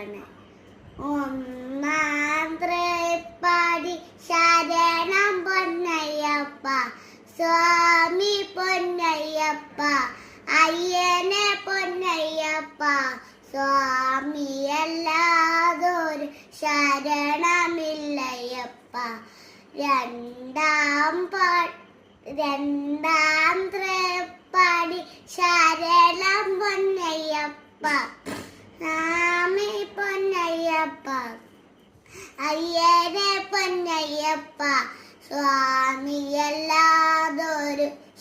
പാടാണ്. ഒന്നാം തൃപ്പടി ശരണം പൊന്നയ്യപ്പ, സ്വാമി പൊന്നയ്യപ്പ, അയ്യനെ പൊന്നയ്യപ്പ, സ്വാമിയല്ലാതൊരു ശരണമില്ലയ്യപ്പ. രണ്ടാം തൃപ്പടി ശരണം പൊന്നയ്യപ്പ, സ്വാമി പൊന്നയ്യപ്പ, അയ്യനെ പൊന്നയ്യപ്പ, സ്വാമിയല്ലാതൊരു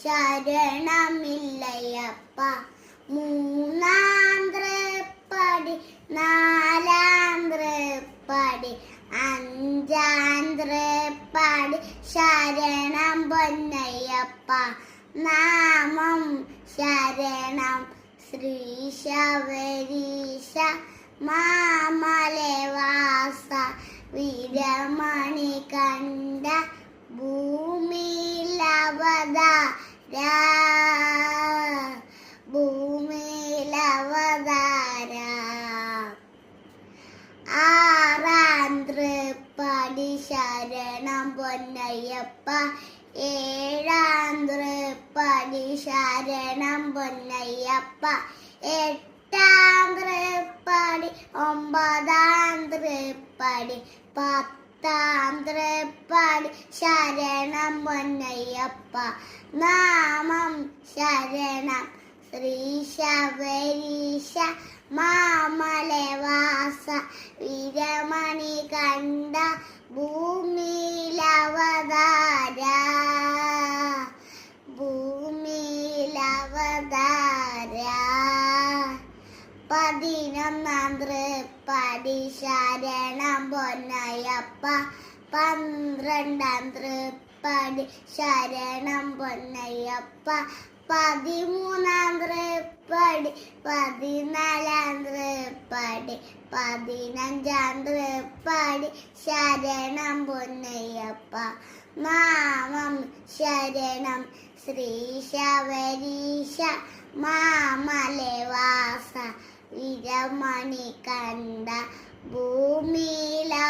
ശരണമില്ലയ്യപ്പ. മൂന്നാം തൃപ്പടി നാലാം തൃപ്പടി അഞ്ചാം തൃപ്പടി ശരണം പൊന്നയ്യപ്പ, നാമം ശരണം ശ്രീശബരീശ, മാമലവാസ, വീരമണി കണ്ട, ഭൂമിയിലവതാര, ഭൂമിയിലവതാര. ആറാം തൃപ്പടി ശരണം പൊന്നയ്യപ്പ, ഏഴാം തൃപ്പടി ശരണം പൊന്നയ്യപ്പ, എട്ടാം തൃപ്പടി ഒമ്പതാം തൃപ്പടി പത്താം തൃപ്പടി ശരണം പൊന്നയ്യപ്പ, നാമം ശരണം ശ്രീശബരീശ, മാമലവാസ, വീരമണി കണ്ട, ഭൂമിയിലവതാര, ഭൂമിയിലവതാര. 11ാം തൃപ്പടി ശരണം പൊന്നയ്യപ്പ, 12ാം തൃപ്പടി ശരണം പൊന്നയ്യപ്പ, 13ാം തൃപ്പടി, 14ാം തൃപ്പടി, 15ാം തൃപ്പടി ശരണം പൊന്നയ്യപ്പ, നാമം ശരണം ശ്രീശബരീശ, മാമലവാസ, വീരമണി കണ്ട, ഭൂമിയിലവതാര,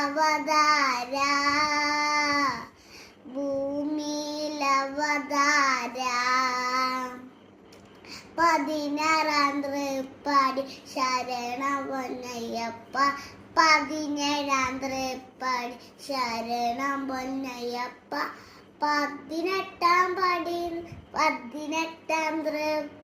ഭൂമിയിലവതാര. 16ാം തൃപ്പടി ശരണം പൊന്നയ്യപ്പ, 17ാം തൃപ്പടി ശരണം പൊന്നയ്യപ്പ, 18ാം തൃപ്പടി